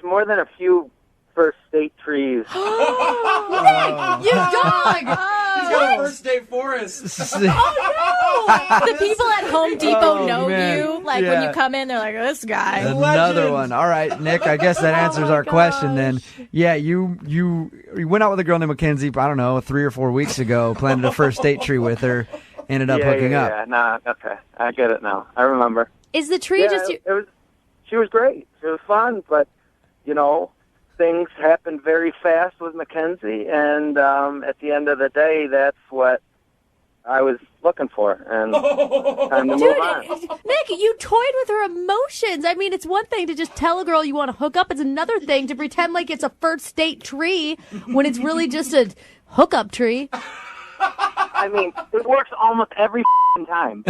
more than a few first date trees. Nick, you dog! He's got a first date forest. The people at Home Depot know man. you. When Yeah. you come in, they're like, this guy. Another one. All right, Nick, I guess that answers our question then. Yeah, you went out with a girl named Mackenzie, I don't know, 3 or 4 weeks ago, planted a first date tree with her, ended up hooking up. Yeah, nah, okay. I get it now. I remember. Is the tree just... She was great. It was fun, but, things happened very fast with Mackenzie, and at the end of the day, that's what I was looking for, and time to move on. Nick, you toyed with her emotions. I mean, it's one thing to just tell a girl you want to hook up. It's another thing to pretend like it's a first date tree when it's really just a hookup tree. I mean, it works almost every time.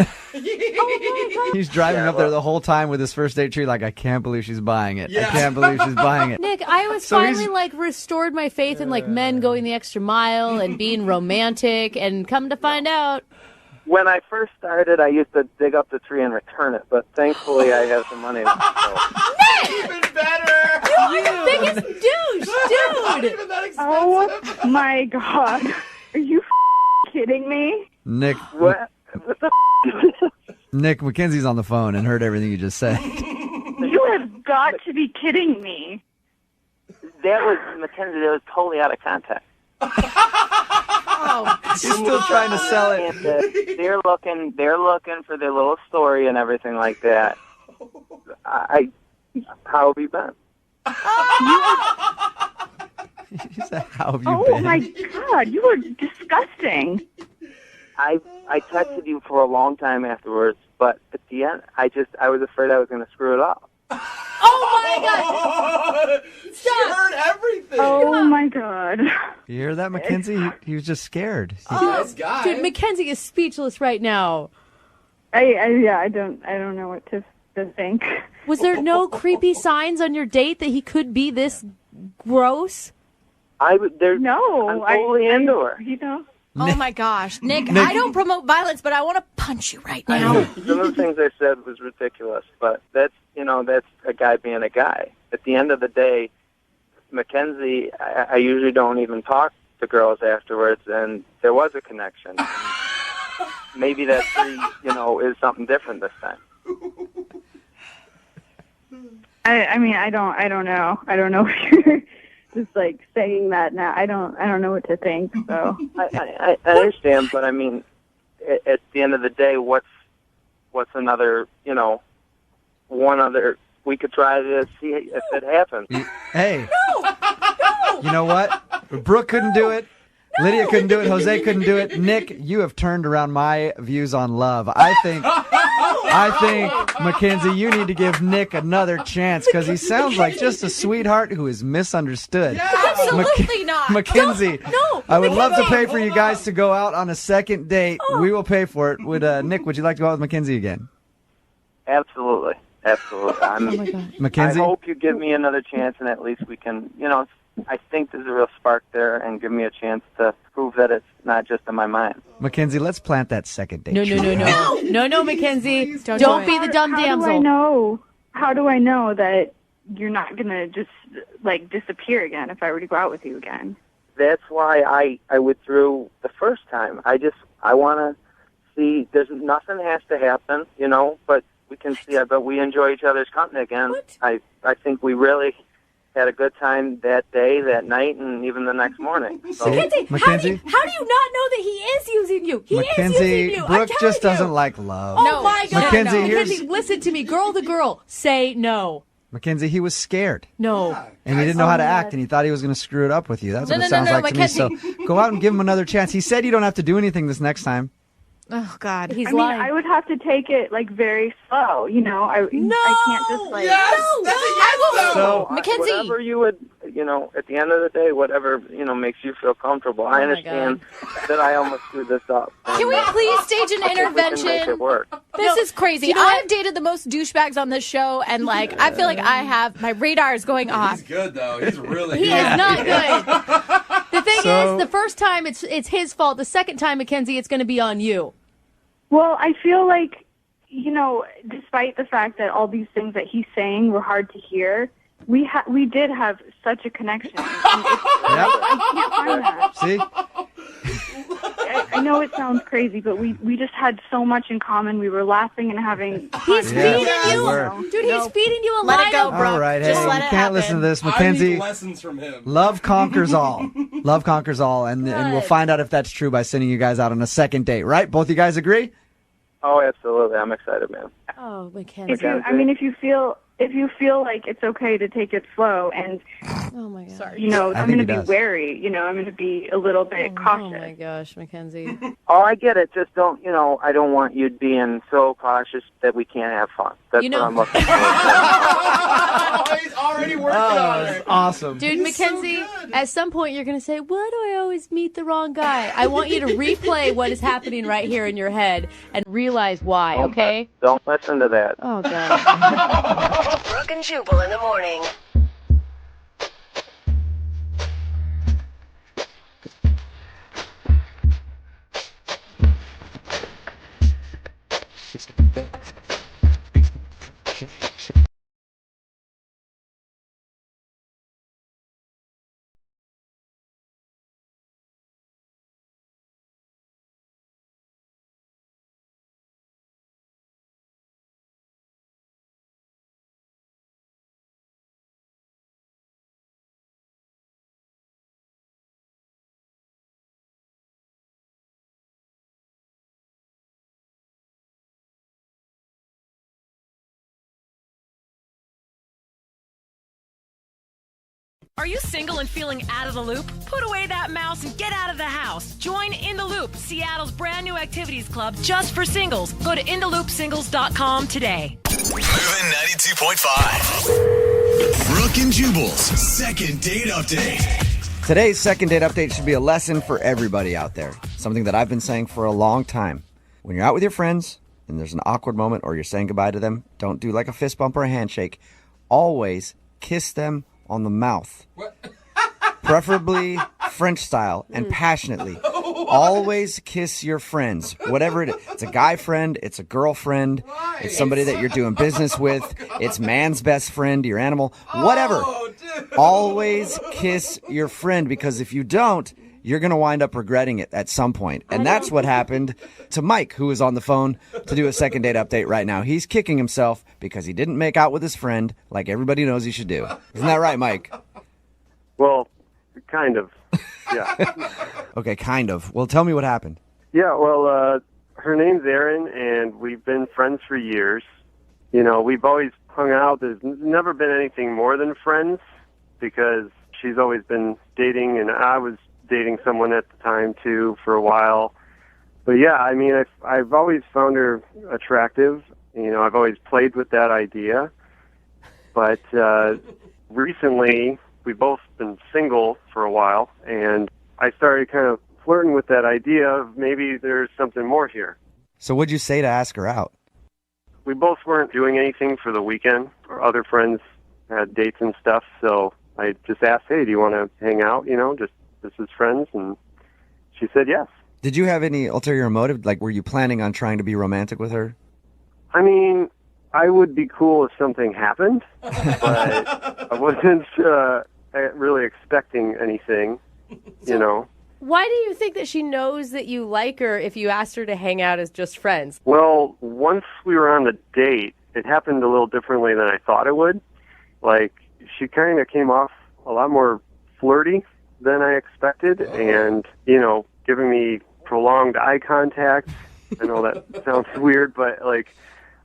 He's driving up there the whole time with his first date tree like, I can't believe she's buying it. I can't believe she's buying it. Nick, I was So finally restored my faith in men going the extra mile and being romantic, and come to find out. When I first started, I used to dig up the tree and return it, but thankfully I have some money left. So. Even better. You are the biggest douche, dude. Even that expensive. Oh my God. Are you kidding me? Nick, What the Nick, Mackenzie's on the phone and heard everything you just said. You have You've got to be kidding me. That was, Mackenzie, that was totally out of context. Oh, He's still trying to sell it. They're looking for their little story and everything like that. How have you been? He said, how have you Oh been? my God, you were disgusting. I texted you for a long time afterwards, but at the end, I was afraid I was going to screw it up. Oh my God! She heard everything. Oh my God. You hear that, Mackenzie? He was just scared. Nice guy. Dude, Mackenzie is speechless right now. I don't know what to think. Was there no creepy signs on your date that he could be this gross? I'm No, totally into her. You know. oh my gosh. Nick, I don't promote violence, but I want to punch you right now. Some of the things I said was ridiculous, but that's a guy being a guy. At the end of the day, Mackenzie, I usually don't even talk to girls afterwards, and there was a connection. Maybe that tree, is something different this time. I mean, I don't know. I don't know if you're just like saying that now. I don't know what to think. So I understand, but I mean, at the end of the day, what's another, one other? We could try to see if it happens. Hey. No! You know what? Brooke couldn't do it. Lydia couldn't do it. Jose couldn't do it. Nick, you have turned around my views on love. I think, Mackenzie, you need to give Nick another chance because he sounds like just a sweetheart who is misunderstood. Yeah. Absolutely not. Mackenzie, No, I would love to pay for you guys to go out on a second date. We will pay for it. Nick, would you like to go out with Mackenzie again? Absolutely. Oh my God. Mackenzie? I hope you give me another chance, and at least we can, I think there's a real spark there, and give me a chance to prove that it's not just in my mind. Mackenzie, let's plant that second date. No, Mackenzie. Don't be the dumb damsel. How do I know that you're not gonna just like disappear again if I were to go out with you again? That's why I withdrew the first time. I want to see. There's nothing has to happen, but we can see. I bet we enjoy each other's company again. What? I think we really had a good time that day, that night, and even the next morning. So, Mackenzie, how do you not know that he is using you? He is using you. Brooke just doesn't like love. Oh my God. Mackenzie, listen to me. Girl to girl, say no. Mackenzie, he was scared. No. And he didn't know how to act, and he thought he was going to screw it up with you. That's what it sounds like to me. So go out and give him another chance. He said you don't have to do anything this next time. Oh, God. He's lying. lying. I would have to take it like very slow, I can't just like. So, Mackenzie. Whatever you would, at the end of the day, whatever, makes you feel comfortable. I understand that I almost screwed this up. Can we please stage an Make intervention? it work. This is crazy. I've dated the most douchebags on this show, and I feel like my radar is going off. He's good, though. He's really He good. is not good. The thing is, the first time it's his fault. The second time, Mackenzie, it's going to be on you. Well, I feel like, despite the fact that all these things that he's saying were hard to hear, we did have such a connection. And I can't find that. See? I know it sounds crazy, but we just had so much in common. We were laughing and having fun. He's feeding you. Dude, he's feeding you a Let line it go, of- Brooke. All right, hey, Just you let it can't happen. listen to this. I Mackenzie, need lessons from him. love conquers all. Love conquers all, and we'll find out if that's true by sending you guys out on a second date, right? Both you guys agree? Oh, absolutely. I'm excited, man. Oh, Mackenzie. If you feel like it's okay to take it slow, and Oh my God. Sorry. I'm going to be wary. I'm going to be a little bit cautious. Oh my gosh, Mackenzie. Oh, I get it. Just don't, I don't want you being so cautious that we can't have fun. That's what I'm looking for. He's already working on it. Awesome. Dude, Mackenzie, at some point you're going to say, why do I always meet the wrong guy? I want you to replay what is happening right here in your head and realize why, okay? Don't listen to that. Oh, God. Brooke and Jubal in the morning. Are you single and feeling out of the loop? Put away that mouse and get out of the house. Join In the Loop, Seattle's brand new activities club just for singles. Go to intheloopsingles.com today. Moving 92.5. Brooke and Jubal's second date update. Today's second date update should be a lesson for everybody out there. Something that I've been saying for a long time. When you're out with your friends and there's an awkward moment or you're saying goodbye to them, don't do like a fist bump or a handshake. Always kiss them on the mouth. Preferably French style and passionately. Always kiss your friends, whatever it is. It's a guy friend, it's a girlfriend, it's somebody that you're doing business with, it's man's best friend, your animal, whatever. Always kiss your friend, because if you don't, you're going to wind up regretting it at some point. And that's what happened to Mike, who is on the phone to do a second date update right now. He's kicking himself because he didn't make out with his friend like everybody knows he should do. Isn't that right, Mike? Well, kind of. Yeah. Okay, kind of. Well, tell me what happened. Yeah, well, her name's Erin, and we've been friends for years. You know, we've always hung out. There's never been anything more than friends because she's always been dating, and I was dating someone at the time too for a while. But yeah, I mean, I've always found her attractive. You know, I've always played with that idea. But recently, we've both been single for a while, and I started kind of flirting with that idea of maybe there's something more here. So what'd you say to ask her out? We both weren't doing anything for the weekend. Our other friends had dates and stuff, so I just asked, hey, do you want to hang out, you know, just as friends? And she said yes. Did you have any ulterior motive? Like, were you planning on trying to be romantic with her? I mean, I would be cool if something happened, but I wasn't really expecting anything, you know. Why do you think that she knows that you like her if you asked her to hang out as just friends? Well, once we were on the date, it happened a little differently than I thought it would. Like, she kind of came off a lot more flirty than I expected, and, you know, giving me prolonged eye contact. I know that sounds weird, but, like,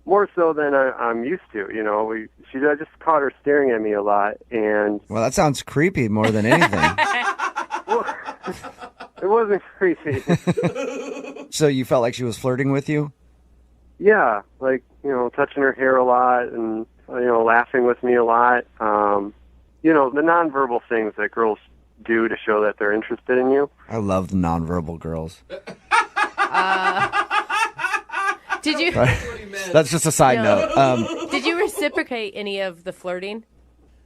more so than I'm used to, you know. I just caught her staring at me a lot, and... Well, that sounds creepy more than anything. Well, it wasn't creepy. So you felt like she was flirting with you? Yeah, like, you know, touching her hair a lot and, you know, laughing with me a lot. You know, the nonverbal things that girls do to show that they're interested in you. I love the nonverbal girls. Did you? That's just a side note. Did you reciprocate any of the flirting?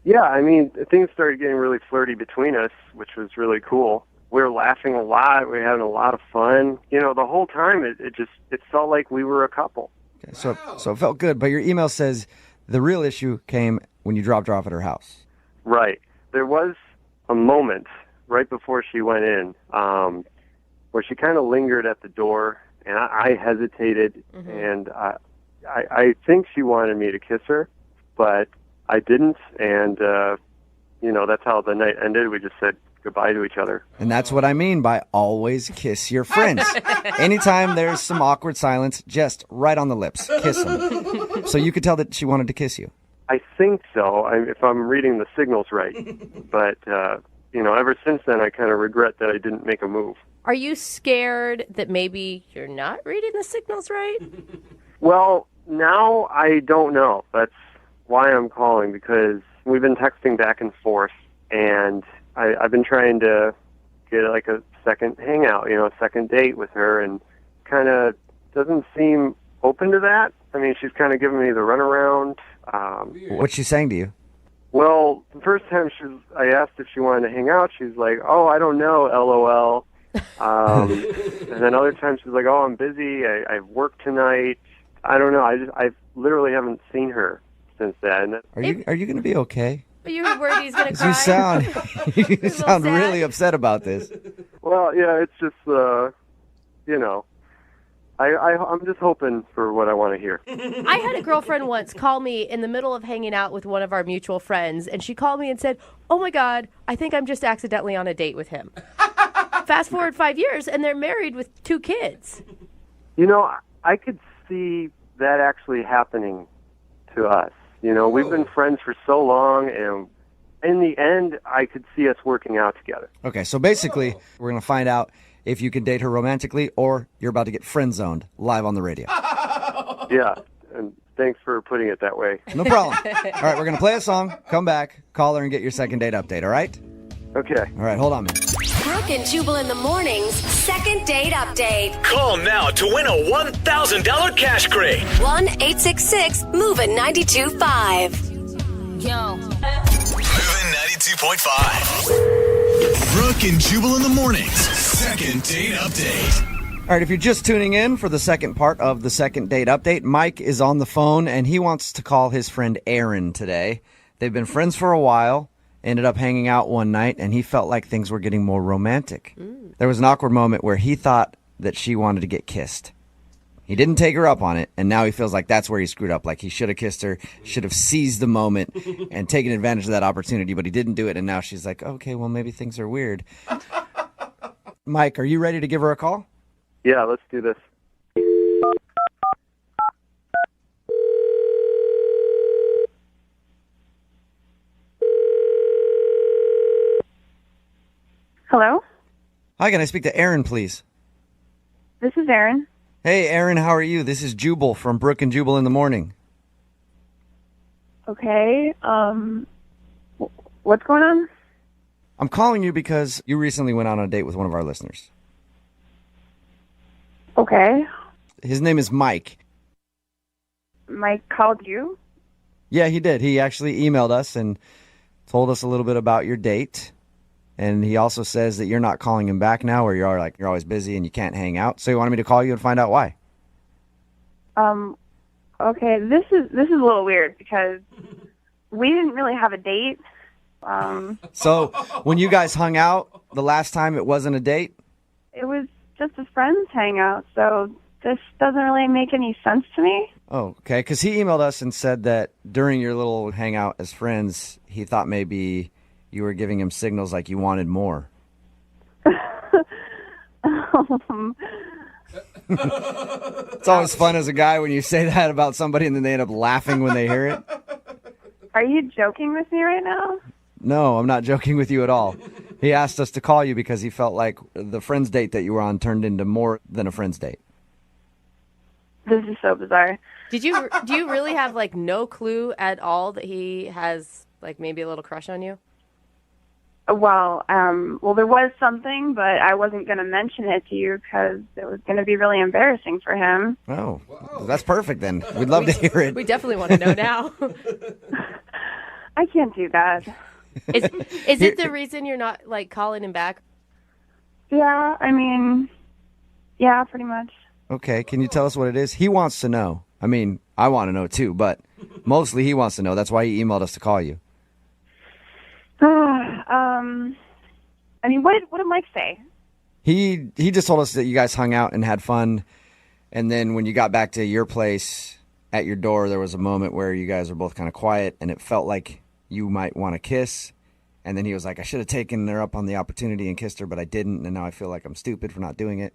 Yeah, I mean, things started getting really flirty between us, which was really cool. We were laughing a lot. We were having a lot of fun. You know, the whole time it felt like we were a couple. Okay, so it felt good. But your email says the real issue came when you dropped her off at her house. Right. There was a moment right before she went in where she kind of lingered at the door, and I hesitated, and I think she wanted me to kiss her, but I didn't, and, you know, that's how the night ended. We just said goodbye to each other. And that's what I mean by always kiss your friends. Anytime there's some awkward silence, just right on the lips, kiss them. So you could tell that she wanted to kiss you. I think so, if I'm reading the signals right. But, you know, ever since then, I kind of regret that I didn't make a move. Are you scared that maybe you're not reading the signals right? Well, now I don't know. That's why I'm calling, because we've been texting back and forth, and I've been trying to get like a second hangout, you know, a second date with her, and kind of doesn't seem open to that. I mean, she's kind of giving me the runaround. What's she saying to you? Well, the first time I asked if she wanted to hang out, she's like, oh, I don't know, LOL. And then other times she's like, oh, I'm busy, I have work tonight. I don't know, I literally haven't seen her since then. Are you going to be okay? Are you worried he's going to cry? You sound really upset about this. Well, yeah, it's just, you know, I'm just hoping for what I want to hear. I had a girlfriend once call me in the middle of hanging out with one of our mutual friends, and she called me and said, oh my God, I think I'm just accidentally on a date with him. Fast forward 5 years, and they're married with 2 kids. You know, I could see that actually happening to us. You know, we've been friends for so long, and in the end, I could see us working out together. Okay, so basically, we're going to find out if you can date her romantically or you're about to get friend-zoned live on the radio. Yeah, and thanks for putting it that way. No problem. All right, we're going to play a song, come back, call her, and get your second date update, all right? Okay. All right, hold on, man. Brooke and Jubal in the mornings, second date update. Call now to win a $1,000 cash crate. 1-866-MOVE-925. Yo. Moving 92.5. Brooke and Jubal in the mornings, second date update. All right, if you're just tuning in for the second part of the second date update, Mike is on the phone, and he wants to call his friend Aaron today. They've been friends for a while, ended up hanging out one night, and he felt like things were getting more romantic. There was an awkward moment where he thought that she wanted to get kissed. He didn't take her up on it, and now he feels like that's where he screwed up. Like he should have kissed her, should have seized the moment and taken advantage of that opportunity, but he didn't do it, and now she's like, okay, well, maybe things are weird. Mike, are you ready to give her a call? Yeah, let's do this. Hello? Hi, can I speak to Aaron, please? This is Erin. Hey, Aaron, how are you? This is Jubal from Brooke and Jubal in the morning. Okay. What's going on? I'm calling you because you recently went on a date with one of our listeners. Okay. His name is Mike. Mike called you? Yeah, he did. He actually emailed us and told us a little bit about your date. And he also says that you're not calling him back now, or you're always busy and you can't hang out. So he wanted me to call you and find out why. Okay, this is a little weird because we didn't really have a date. So when you guys hung out the last time, it wasn't a date? It was just a friends hangout, so this doesn't really make any sense to me. Oh, okay. Because he emailed us and said that during your little hangout as friends, he thought maybe you were giving him signals like you wanted more. It's always fun as a guy when you say that about somebody and then they end up laughing when they hear it. Are you joking with me right now? No, I'm not joking with you at all. He asked us to call you because he felt like the friend's date that you were on turned into more than a friend's date. This is so bizarre. Do you really have like no clue at all that he has like maybe a little crush on you? Well, there was something, but I wasn't going to mention it to you because it was going to be really embarrassing for him. Oh, that's perfect then. We'd love to hear it. We definitely want to know now. I can't do that. Is it the reason you're not like calling him back? Yeah, I mean, yeah, pretty much. Okay, can you tell us what it is? He wants to know. I mean, I want to know too, but mostly he wants to know. That's why he emailed us to call you. I mean, what did Mike say? He just told us that you guys hung out and had fun, and then when you got back to your place, at your door, there was a moment where you guys were both kind of quiet, and it felt like you might want to kiss, and then he was like, I should have taken her up on the opportunity and kissed her, but I didn't, and now I feel like I'm stupid for not doing it.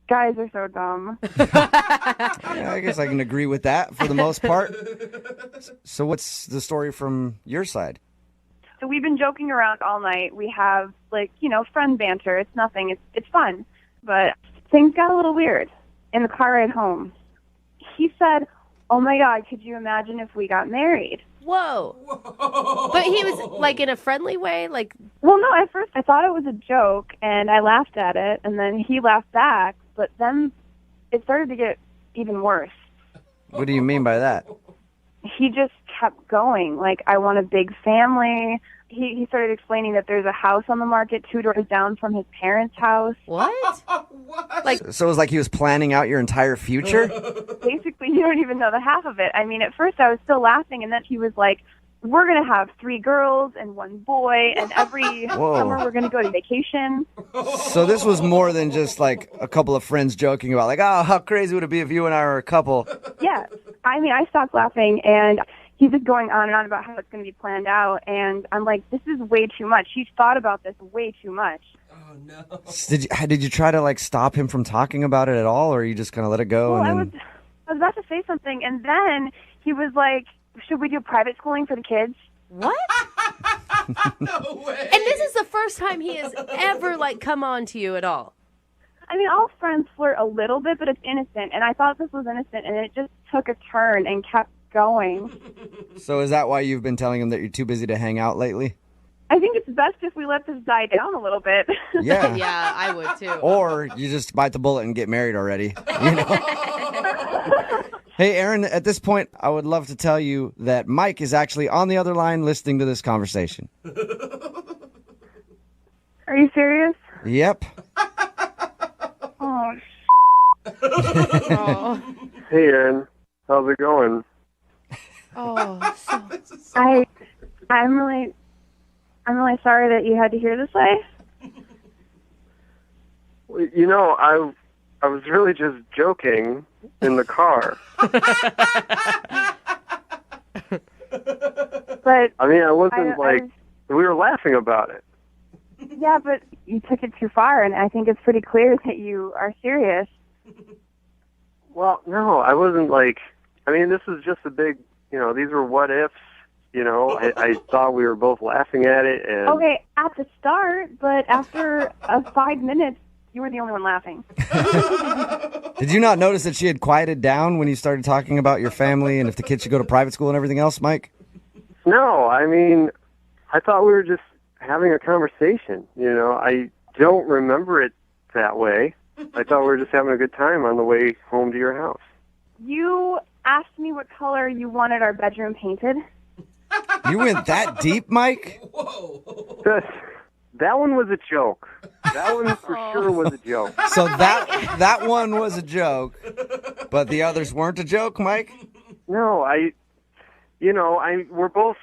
Guys are so dumb. Yeah, I guess I can agree with that for the most part. So what's the story from your side? So we've been joking around all night. We have, friend banter. It's nothing. It's fun. But things got a little weird in the car ride home. He said, oh, my God, could you imagine if we got married? Whoa. But he was, like, in a friendly way? Like, well, no, at first I thought it was a joke, and I laughed at it, and then he laughed back. But then it started to get even worse. What do you mean by that? He just kept going. Like, I want a big family. He started explaining that there's a house on the market 2 doors down from his parents' house. What? So it was like he was planning out your entire future? Basically, you don't even know the half of it. I mean, at first I was still laughing, and then he was like, we're going to have 3 girls and 1 boy, and every summer we're going to go to vacation. So this was more than just like a couple of friends joking about like, oh, how crazy would it be if you and I were a couple? Yeah. I mean, I stopped laughing, and he's just going on and on about how it's going to be planned out, and I'm like, this is way too much. He's thought about this way too much. Oh, no. Did you try to like stop him from talking about it at all, or are you just going to let it go? Well, and then... I was about to say something, and then he was like, should we do private schooling for the kids? What? No way. And this is the first time he has ever, like, come on to you at all. I mean, all friends flirt a little bit, but it's innocent. And I thought this was innocent, and it just took a turn and kept going. So is that why you've been telling him that you're too busy to hang out lately? I think it's best if we let this die down a little bit. Yeah. Yeah, I would too. Or you just bite the bullet and get married already. You know? Hey, Aaron, at this point, I would love to tell you that Mike is actually on the other line listening to this conversation. Are you serious? Yep. Oh, Oh, Hey, Aaron. How's it going? I'm really sorry that you had to hear this way. You know, I was really just joking in the car. But I mean, I wasn't we were laughing about it. yeah, but you took it too far, and I think it's pretty clear that you are serious. Well, no, I wasn't I mean, this is just a big, these were what ifs. I thought we were both laughing at it. And Okay, at the start, but after 5 minutes, you were the only one laughing. Did you not notice that she had quieted down when you started talking about your family and if the kids should go to private school and everything else, Mike? No, I mean, I thought we were just having a conversation. I don't remember it that way. I thought we were just having a good time on the way home to your house. You asked me what color you wanted our bedroom painted. You went that deep, Mike? Whoa. That one was a joke. That one for sure was a joke. So that one was a joke, but the others weren't a joke, Mike? No, we're both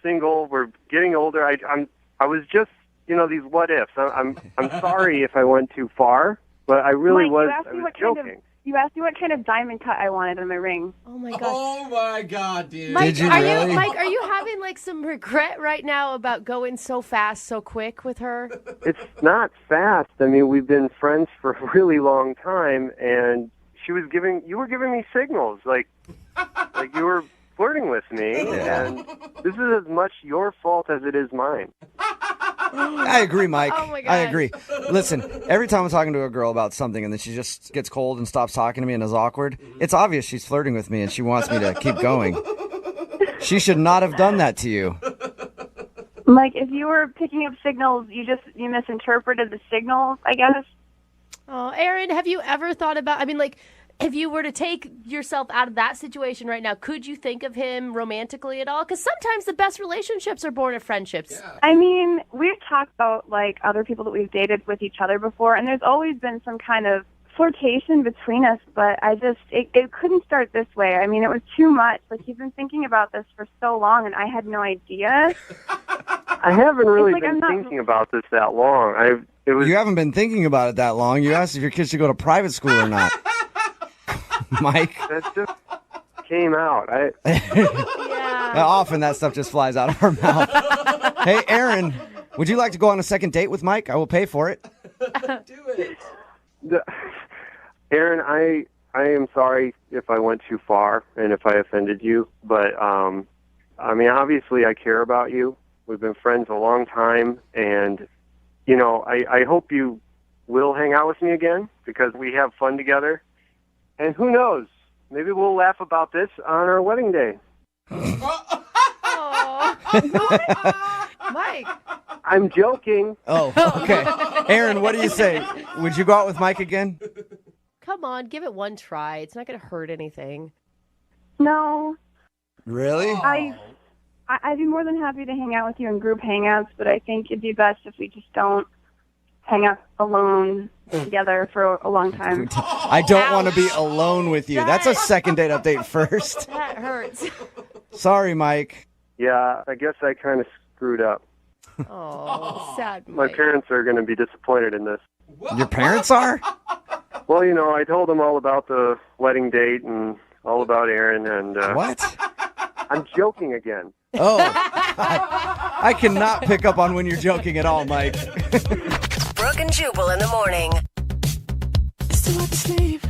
single. We're getting older. I was just, these what ifs. I'm sorry if I went too far, but I really Mike, I was joking. You asked me what kind of diamond cut I wanted on my ring. oh my God. Oh my God, dude. Mike, Did you are really? Mike, are you having like some regret right now about going so fast, so quick with her? It's not fast. I mean, we've been friends for a really long time, and you were giving me signals, like you were flirting with me, and this is as much your fault as it is mine. I agree, Mike. Oh my God. I agree. Listen, every time I'm talking to a girl about something and then she just gets cold and stops talking to me and is awkward, it's obvious she's flirting with me and she wants me to keep going. She should not have done that to you. Mike, if you were picking up signals, you misinterpreted the signals, I guess. Oh, Aaron, have you ever thought about, if you were to take yourself out of that situation right now, could you think of him romantically at all? Because sometimes the best relationships are born of friendships. Yeah. I mean, we've talked about, other people that we've dated with each other before, and there's always been some kind of flirtation between us, but it couldn't start this way. I mean, it was too much. You've been thinking about this for so long, and I had no idea. I haven't really been thinking about this that long. You haven't been thinking about it that long. You asked if your kids should go to private school or not. Mike. That just came out. Yeah. Often that stuff just flies out of our mouth. Hey, Aaron, would you like to go on a second date with Mike? I will pay for it. Do it. Aaron, I am sorry if I went too far and if I offended you, but obviously I care about you. We've been friends a long time, and I hope you will hang out with me again because we have fun together. And who knows? Maybe we'll laugh about this on our wedding day. Mike. I'm joking. Oh, okay. Aaron, what do you say? Would you go out with Mike again? Come on, give it one try. It's not going to hurt anything. No. Really? I'd be more than happy to hang out with you in group hangouts, but I think it'd be best if we just don't hang out alone together for a long time. I don't want to be alone with you. That's a second date update first. That hurts. Sorry, Mike. Yeah, I guess I kind of screwed up. Oh, sad Mike. My parents are going to be disappointed in this. Your parents are? Well, I told them all about the wedding date and all about Aaron. And What? I'm joking again. Oh, I cannot pick up on when you're joking at all, Mike. Brooke and Jubal in the morning. Still up to sleep.